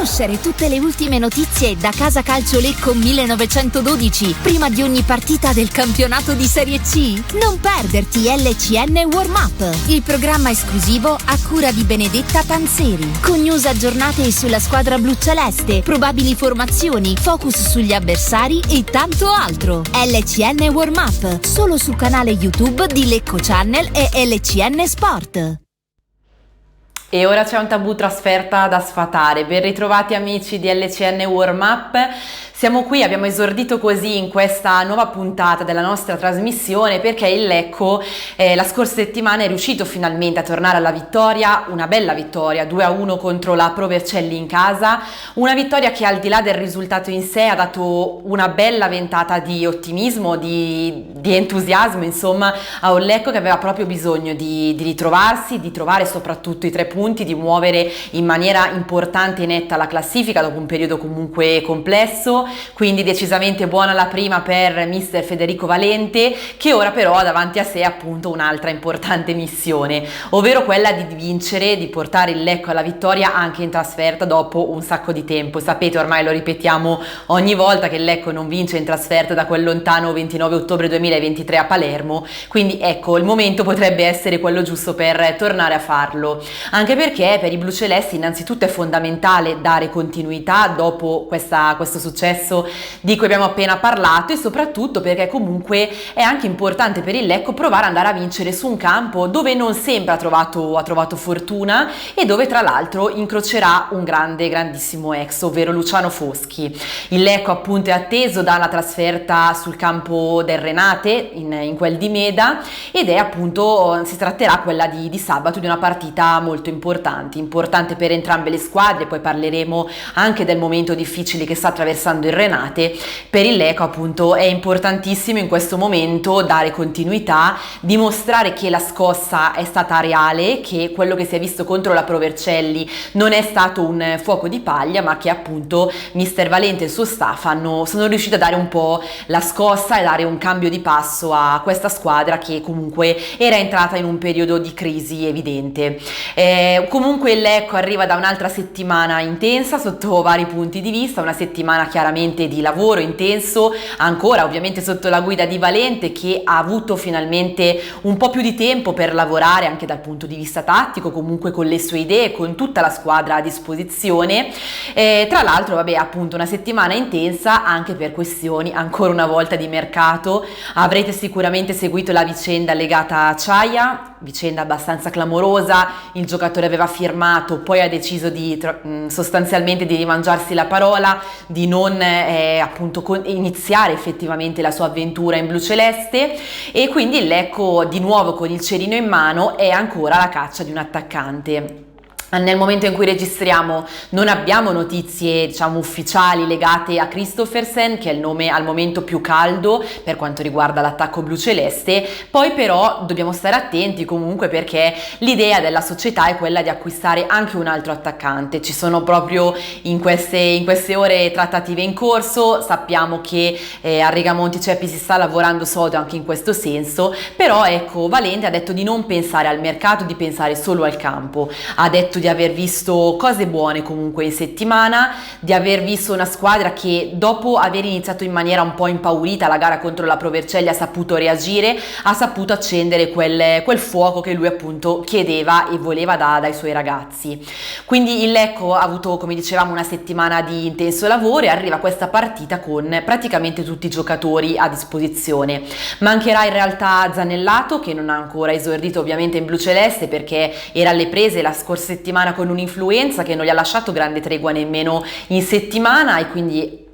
conoscere tutte le ultime notizie da Casa Calcio Lecco 1912 prima di ogni partita del campionato di Serie C? Non perderti LCN Warm Up, il programma esclusivo a cura di Benedetta Panzeri, con news aggiornate sulla squadra bluceleste, probabili formazioni, focus sugli avversari e tanto altro. LCN Warm Up, solo sul canale YouTube di Lecco Channel e LCN Sport. E ora c'è un tabù trasferta da sfatare. Ben ritrovati amici di LCN Warm Up. Siamo qui, abbiamo esordito così in questa nuova puntata della nostra trasmissione perché il Lecco la scorsa settimana è riuscito finalmente a tornare alla vittoria, una bella vittoria 2-1 contro la Pro Vercelli in casa, una vittoria che al di là del risultato in sé ha dato una bella ventata di ottimismo, di entusiasmo insomma a un Lecco che aveva proprio bisogno di ritrovarsi, di trovare soprattutto i 3 punti, di muovere in maniera importante e netta la classifica dopo un periodo comunque complesso. Quindi decisamente buona la prima per mister Federico Valente, che ora però ha davanti a sé appunto un'altra importante missione, ovvero quella di vincere, di portare il Lecco alla vittoria anche in trasferta dopo un sacco di tempo. Sapete, ormai lo ripetiamo ogni volta, che il Lecco non vince in trasferta da quel lontano 29 ottobre 2023 a Palermo, quindi ecco, il momento potrebbe essere quello giusto per tornare a farlo, anche perché per i blucelesti innanzitutto è fondamentale dare continuità dopo questo successo di cui abbiamo appena parlato, e soprattutto perché comunque è anche importante per il Lecco provare ad andare a vincere su un campo dove non sempre ha trovato fortuna e dove tra l'altro incrocerà un grandissimo ex, ovvero Luciano Foschi. Il Lecco appunto è atteso dalla trasferta sul campo del Renate in quel di Meda, ed è appunto, si tratterà quella di sabato, di una partita molto importante per entrambe le squadre. Poi parleremo anche del momento difficile che sta attraversando il Renate. Per il Lecco appunto è importantissimo in questo momento dare continuità, dimostrare che la scossa è stata reale, che quello che si è visto contro la Pro Vercelli non è stato un fuoco di paglia, ma che appunto mister Valente e il suo staff sono riusciti a dare un po' la scossa e dare un cambio di passo a questa squadra che comunque era entrata in un periodo di crisi evidente. Comunque il Lecco arriva da un'altra settimana intensa sotto vari punti di vista, una settimana chiaramente di lavoro intenso, ancora ovviamente sotto la guida di Valente, che ha avuto finalmente un po' più di tempo per lavorare anche dal punto di vista tattico, comunque con le sue idee, con tutta la squadra a disposizione. Tra l'altro appunto una settimana intensa anche per questioni ancora una volta di mercato. Avrete sicuramente seguito la vicenda legata a Ciaia, vicenda abbastanza clamorosa. Il giocatore aveva firmato, poi ha deciso sostanzialmente di rimangiarsi la parola, di non appunto iniziare effettivamente la sua avventura in bluceleste, e quindi il Lecco di nuovo con il cerino in mano è ancora alla caccia di un attaccante. Nel momento in cui registriamo non abbiamo notizie ufficiali legate a Christoffersen, che è il nome al momento più caldo per quanto riguarda l'attacco bluceleste. Poi però dobbiamo stare attenti comunque, perché l'idea della società è quella di acquistare anche un altro attaccante. Ci sono proprio in queste ore trattative in corso. Sappiamo che a Rigamonti Ceppi si sta lavorando sodo anche in questo senso, però ecco, Valente ha detto di non pensare al mercato, di pensare solo al campo. Ha detto di aver visto cose buone comunque in settimana, di aver visto una squadra che dopo aver iniziato in maniera un po' impaurita la gara contro la Pro Vercelli ha saputo reagire, ha saputo accendere quel fuoco che lui appunto chiedeva e voleva dai suoi ragazzi. Quindi il Lecco ha avuto, come dicevamo, una settimana di intenso lavoro, e arriva questa partita con praticamente tutti i giocatori a disposizione. Mancherà in realtà Zanellato, che non ha ancora esordito ovviamente in bluceleste perché era alle prese la scorsa settimana con un'influenza che non gli ha lasciato grande tregua nemmeno in settimana, e quindi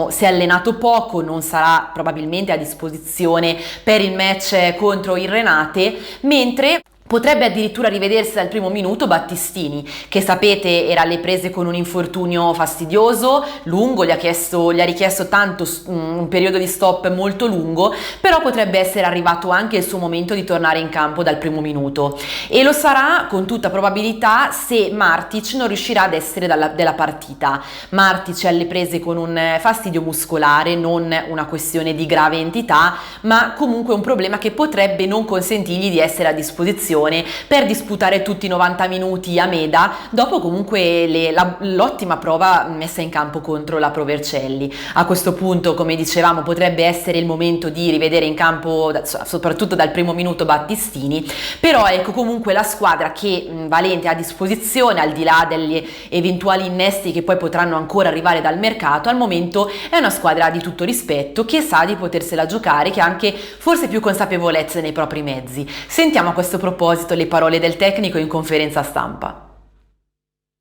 si è allenato poco, non sarà probabilmente a disposizione per il match contro il Renate, mentre potrebbe addirittura rivedersi dal primo minuto Battistini, che sapete era alle prese con un infortunio fastidioso, lungo, gli ha richiesto tanto un periodo di stop molto lungo, però potrebbe essere arrivato anche il suo momento di tornare in campo dal primo minuto, e lo sarà con tutta probabilità se Martic non riuscirà ad essere della partita. Martic è alle prese con un fastidio muscolare, non una questione di grave entità, ma comunque un problema che potrebbe non consentirgli di essere a disposizione condizione per disputare tutti i 90 minuti a Meda, dopo comunque l'ottima prova messa in campo contro la Pro Vercelli. A questo punto, come dicevamo, potrebbe essere il momento di rivedere in campo soprattutto dal primo minuto Battistini, però ecco comunque la squadra che Valente ha a disposizione, al di là degli eventuali innesti che poi potranno ancora arrivare dal mercato, al momento è una squadra di tutto rispetto, che sa di potersela giocare, che ha anche forse più consapevolezza nei propri mezzi. Sentiamo a questo proposito le parole del tecnico in conferenza stampa.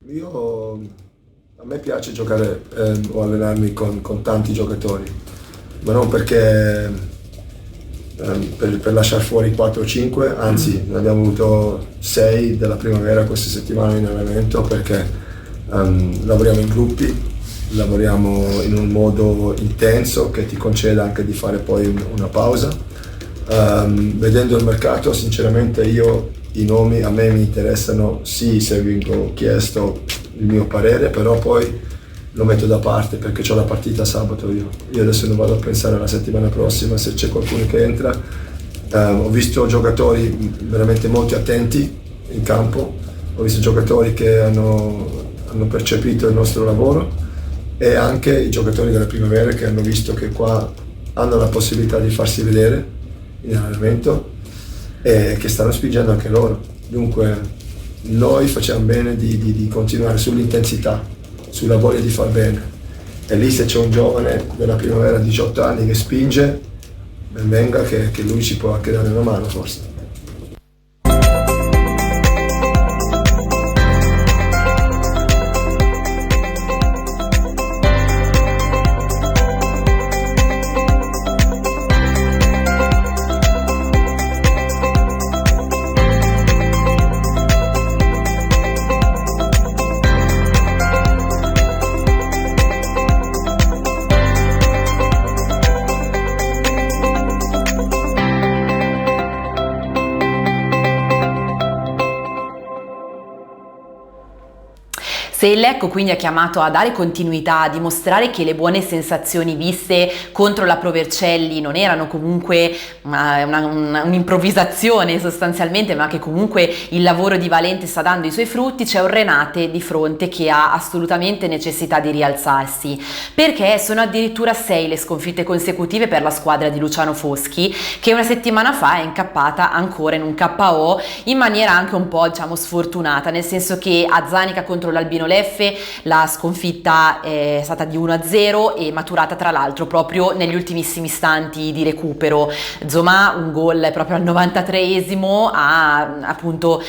A me piace giocare o allenarmi con tanti giocatori, ma non perché per lasciare fuori 4 o 5, anzi ne abbiamo avuto 6 della primavera questa settimana in allenamento, perché lavoriamo in gruppi, lavoriamo in un modo intenso che ti concede anche di fare poi una pausa. Vedendo il mercato, sinceramente i nomi a me mi interessano, sì, se vengo chiesto il mio parere, però poi lo metto da parte perché ho la partita sabato io adesso non vado a pensare alla settimana prossima se c'è qualcuno che entra. Ho visto giocatori veramente molto attenti in campo, ho visto giocatori che hanno percepito il nostro lavoro, e anche i giocatori della primavera che hanno visto che qua hanno la possibilità di farsi vedere in allenamento e che stanno spingendo anche loro. Dunque noi facciamo bene di continuare sull'intensità, sulla voglia di far bene, e lì se c'è un giovane della primavera di 18 anni che spinge, ben venga, che lui ci può anche dare una mano forse. Se il Lecco quindi è chiamato a dare continuità, a dimostrare che le buone sensazioni viste contro la Pro Vercelli non erano comunque un'improvvisazione sostanzialmente, ma che comunque il lavoro di Valente sta dando i suoi frutti, c'è un Renate di fronte che ha assolutamente necessità di rialzarsi, perché sono addirittura 6 le sconfitte consecutive per la squadra di Luciano Foschi, che una settimana fa è incappata ancora in un KO in maniera anche un po' sfortunata, nel senso che a Zanica contro l'Albino Leffe la sconfitta è stata di 1-0 e maturata tra l'altro proprio negli ultimissimi istanti di recupero. Zomà un gol proprio al 93esimo a appunto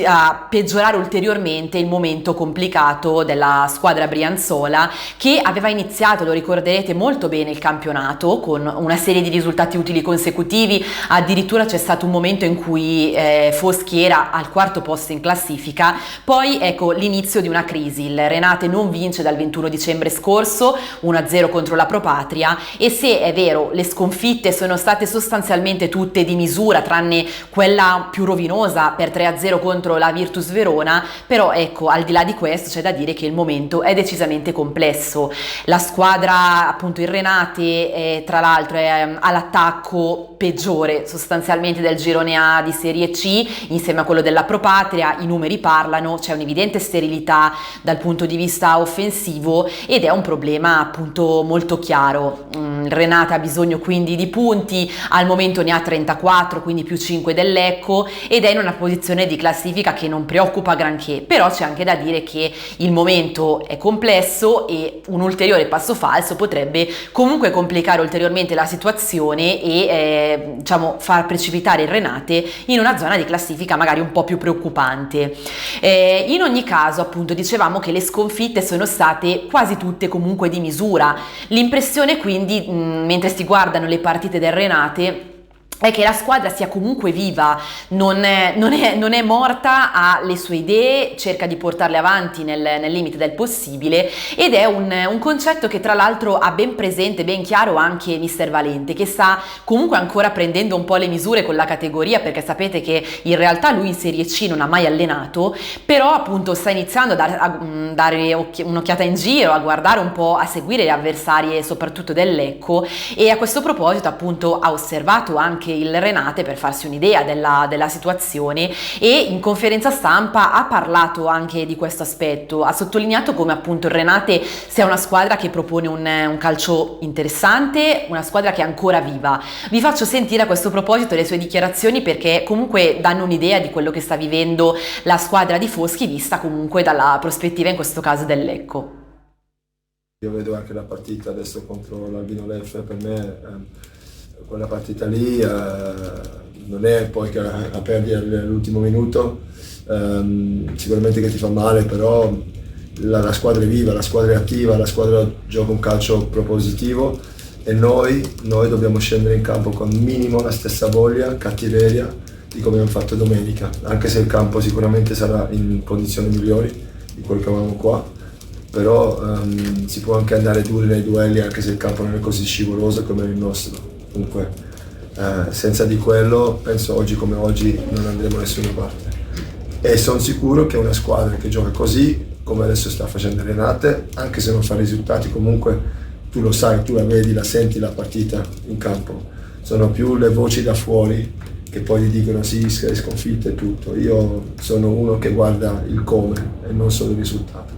a peggiorare ulteriormente il momento complicato della squadra brianzola, che aveva iniziato, lo ricorderete molto bene, il campionato con una serie di risultati utili consecutivi. Addirittura c'è stato un momento in cui Foschi era al 4° posto in classifica. Poi ecco l'inizio di una crisi, il Renate non vince dal 21 dicembre scorso, 1-0 contro la Pro Patria, e se è vero le sconfitte sono state sostanzialmente tutte di misura, tranne quella più rovinosa per 3-0 contro la Virtus Verona, però ecco al di là di questo c'è da dire che il momento è decisamente complesso. La squadra, appunto il Renate, tra l'altro è all'attacco peggiore sostanzialmente del girone A di Serie C, insieme a quello della Pro Patria. I numeri parlano, c'è un'evidente sterilità dal punto di vista offensivo ed è un problema appunto molto chiaro. Il Renate ha bisogno quindi di punti, al momento ne ha 34, quindi più 5 del Lecco, ed è in una posizione di classifica che non preoccupa granché, però c'è anche da dire che il momento è complesso e un ulteriore passo falso potrebbe comunque complicare ulteriormente la situazione e far precipitare il Renate in una zona di classifica magari un po' più preoccupante. In ogni caso, appunto, dicevamo che le sconfitte sono state quasi tutte comunque di misura. L'impressione quindi, mentre si guardano le partite del Renate, è che la squadra sia comunque viva, non è morta, ha le sue idee, cerca di portarle avanti nel limite del possibile, ed è un concetto che tra l'altro ha ben presente, ben chiaro anche mister Valente, che sta comunque ancora prendendo un po' le misure con la categoria, perché sapete che in realtà lui in Serie C non ha mai allenato, però appunto sta iniziando a dare un'occhiata in giro, a guardare un po', a seguire le avversarie soprattutto del Lecco, e a questo proposito appunto ha osservato anche anche il Renate per farsi un'idea della situazione, e in conferenza stampa ha parlato anche di questo aspetto, ha sottolineato come appunto il Renate sia una squadra che propone un calcio interessante, una squadra che è ancora viva. Vi faccio sentire a questo proposito le sue dichiarazioni, perché comunque danno un'idea di quello che sta vivendo la squadra di Foschi, vista comunque dalla prospettiva in questo caso del Lecco. Io vedo anche la partita adesso contro l'Albino Leffe, per me quella partita lì non è poi che a perdere all'ultimo minuto, sicuramente che ti fa male, però la squadra è viva, la squadra è attiva, la squadra gioca un calcio propositivo e noi dobbiamo scendere in campo con minimo la stessa voglia, cattiveria di come abbiamo fatto domenica, anche se il campo sicuramente sarà in condizioni migliori di quello che avevamo qua. Però si può anche andare duri nei duelli anche se il campo non è così scivoloso come il nostro. Comunque senza di quello penso oggi come oggi non andremo da nessuna parte, e sono sicuro che una squadra che gioca così come adesso sta facendo Renate, anche se non fa risultati, comunque tu lo sai, tu la vedi, la senti la partita in campo, sono più le voci da fuori che poi gli dicono sì, sei sconfitto e tutto. Io sono uno che guarda il come e non solo il risultato.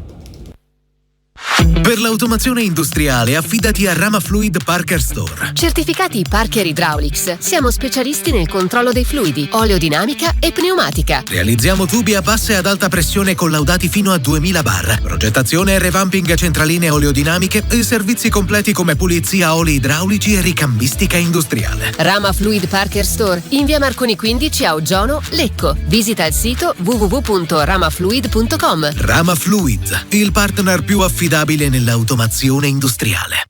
Per l'automazione industriale affidati a Rama Fluid Parker Store. Certificati Parker Hydraulics. Siamo specialisti nel controllo dei fluidi, oleodinamica e pneumatica. Realizziamo tubi a bassa e ad alta pressione collaudati fino a 2000 bar. Progettazione e revamping centraline oleodinamiche e servizi completi come pulizia oli idraulici e ricambistica industriale. Rama Fluid Parker Store in via Marconi 15 a Oggiano, Lecco. Visita il sito www.ramafluid.com. Rama Fluid, il partner più affidabile nell'automazione industriale.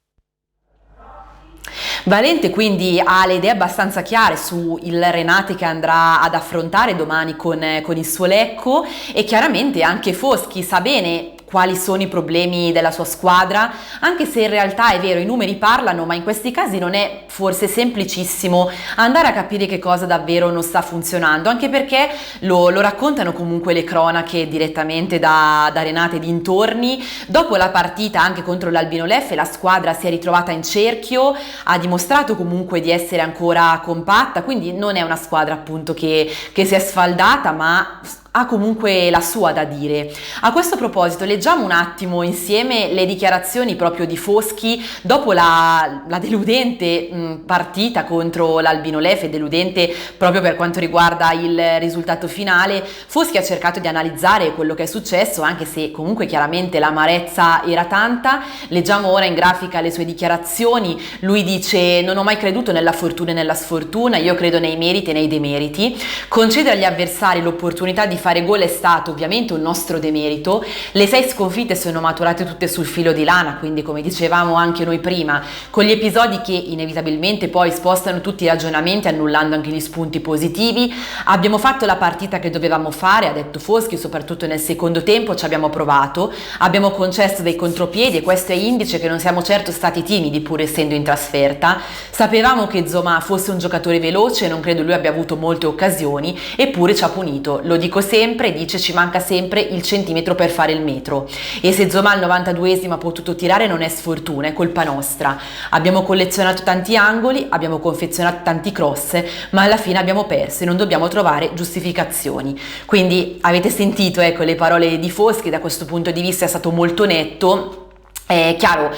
Valente quindi ha le idee abbastanza chiare su il Renate che andrà ad affrontare domani con il suo Lecco, e chiaramente anche Foschi sa bene quali sono i problemi della sua squadra, anche se in realtà è vero, i numeri parlano, ma in questi casi non è forse semplicissimo andare a capire che cosa davvero non sta funzionando, anche perché lo raccontano comunque le cronache direttamente da Renate e dintorni. Dopo la partita anche contro l'Albino Leffe la squadra si è ritrovata in cerchio, ha dimostrato comunque di essere ancora compatta, quindi non è una squadra appunto che si è sfaldata, ma ha comunque la sua da dire. A questo proposito leggiamo un attimo insieme le dichiarazioni proprio di Foschi dopo la deludente partita contro l'Albino Leffe, deludente proprio per quanto riguarda il risultato finale. Foschi ha cercato di analizzare quello che è successo, anche se comunque chiaramente l'amarezza era tanta. Leggiamo ora in grafica le sue dichiarazioni. Lui dice: non ho mai creduto nella fortuna e nella sfortuna, io credo nei meriti e nei demeriti. Concedere agli avversari l'opportunità di fare gol è stato ovviamente un nostro demerito. Le 6 sconfitte sono maturate tutte sul filo di lana, quindi come dicevamo anche noi prima, con gli episodi che inevitabilmente poi spostano tutti i ragionamenti, annullando anche gli spunti positivi. Abbiamo fatto la partita che dovevamo fare, ha detto Foschi, soprattutto nel secondo tempo ci abbiamo provato, abbiamo concesso dei contropiedi e questo è indice che non siamo certo stati timidi pur essendo in trasferta. Sapevamo che Zoma fosse un giocatore veloce, non credo lui abbia avuto molte occasioni, eppure ci ha punito. Lo dico sempre, dice, ci manca sempre il centimetro per fare il metro, e se Zoma al 92esimo ha potuto tirare non è sfortuna, è colpa nostra. Abbiamo collezionato tanti angoli, abbiamo confezionato tanti cross, ma alla fine abbiamo perso e non dobbiamo trovare giustificazioni. Quindi avete sentito, ecco, le parole di Foschi. Da questo punto di vista è stato molto netto. È chiaro,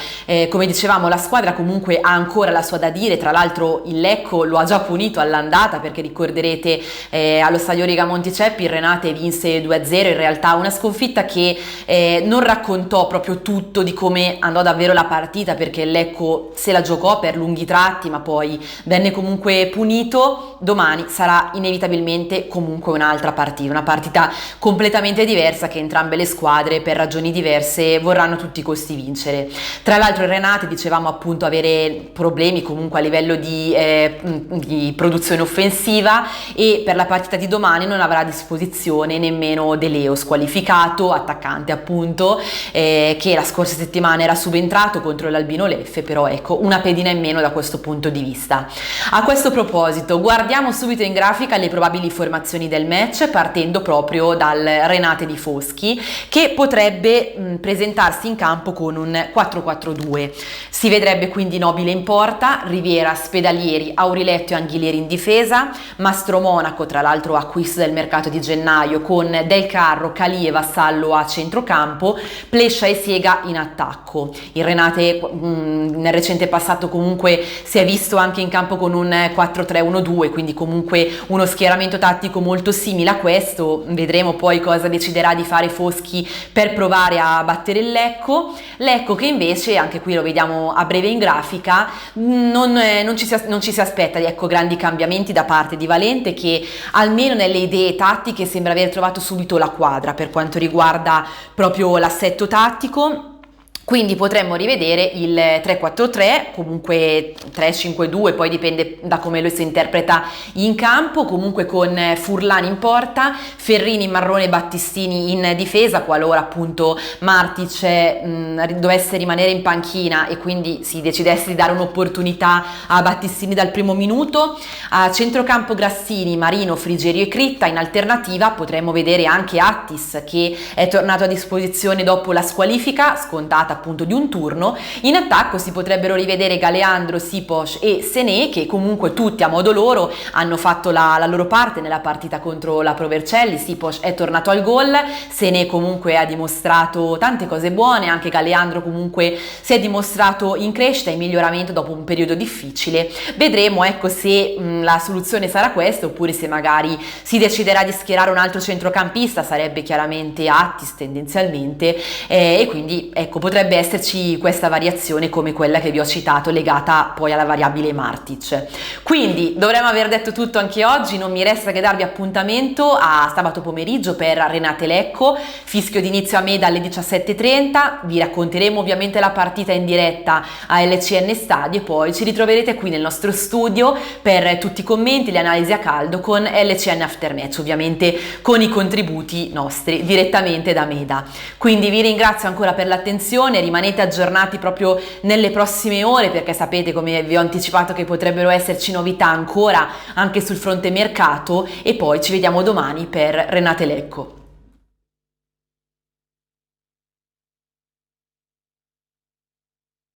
come dicevamo, la squadra comunque ha ancora la sua da dire. Tra l'altro il Lecco lo ha già punito all'andata, perché ricorderete allo stadio Riga Monticeppi il Renate vinse 2-0, in realtà una sconfitta che non raccontò proprio tutto di come andò davvero la partita, perché il Lecco se la giocò per lunghi tratti ma poi venne comunque punito. Domani sarà inevitabilmente comunque un'altra partita, una partita completamente diversa, che entrambe le squadre per ragioni diverse vorranno a tutti i costi vincere. Tra l'altro il Renate, dicevamo appunto, avere problemi comunque a livello di produzione offensiva, e per la partita di domani non avrà a disposizione nemmeno De Leo, squalificato, attaccante appunto, che la scorsa settimana era subentrato contro l'Albino Leffe, però ecco, una pedina in meno da questo punto di vista. A questo proposito guardiamo subito in grafica le probabili formazioni del match, partendo proprio dal Renate di Foschi, che potrebbe presentarsi in campo con un un 4-4-2. Si vedrebbe quindi Nobile in porta, Riviera, Spedalieri, Auriletto e Anghilieri in difesa, Mastro Monaco, tra l'altro acquisto del mercato di gennaio, con Del Carro, Calì e Vassallo a centrocampo, Plescia e Siega in attacco. Il Renate nel recente passato comunque si è visto anche in campo con un 4-3-1-2, quindi comunque uno schieramento tattico molto simile a questo. Vedremo poi cosa deciderà di fare Foschi per provare a battere il Lecco che invece, anche qui lo vediamo a breve in grafica, non ci si aspetta grandi cambiamenti da parte di Valente, che almeno nelle idee tattiche sembra aver trovato subito la quadra per quanto riguarda proprio l'assetto tattico. Quindi potremmo rivedere il 3-4-3, comunque 3-5-2, poi dipende da come lo si interpreta in campo, comunque con Furlan in porta, Ferrini, Marrone e Battistini in difesa, qualora appunto Martic dovesse rimanere in panchina e quindi si decidesse di dare un'opportunità a Battistini dal primo minuto. A centrocampo Grassini, Marino, Frigerio e Critta. In alternativa potremmo vedere anche Attis, che è tornato a disposizione dopo la squalifica scontata appunto di un turno. In attacco si potrebbero rivedere Galeandro, Sipos e Sené, che comunque tutti a modo loro hanno fatto la loro parte nella partita contro la Pro Vercelli. Sipos è tornato al gol, Sené comunque ha dimostrato tante cose buone, anche Galeandro comunque si è dimostrato in crescita e in miglioramento dopo un periodo difficile. Vedremo se la soluzione sarà questa, oppure se magari si deciderà di schierare un altro centrocampista. Sarebbe chiaramente Attis tendenzialmente, e quindi potrebbe esserci questa variazione come quella che vi ho citato, legata poi alla variabile Martic. Quindi dovremmo aver detto tutto anche oggi. Non mi resta che darvi appuntamento a sabato pomeriggio per Renate Lecco, fischio d'inizio a Meda alle 17:30. Vi racconteremo ovviamente la partita in diretta a LCN Stadio e poi ci ritroverete qui nel nostro studio per tutti i commenti, le analisi a caldo con LCN Aftermatch, ovviamente con i contributi nostri direttamente da Meda. Quindi vi ringrazio ancora per l'attenzione, rimanete aggiornati proprio nelle prossime ore, perché sapete, come vi ho anticipato, che potrebbero esserci novità ancora anche sul fronte mercato, e poi ci vediamo domani per Renate Lecco.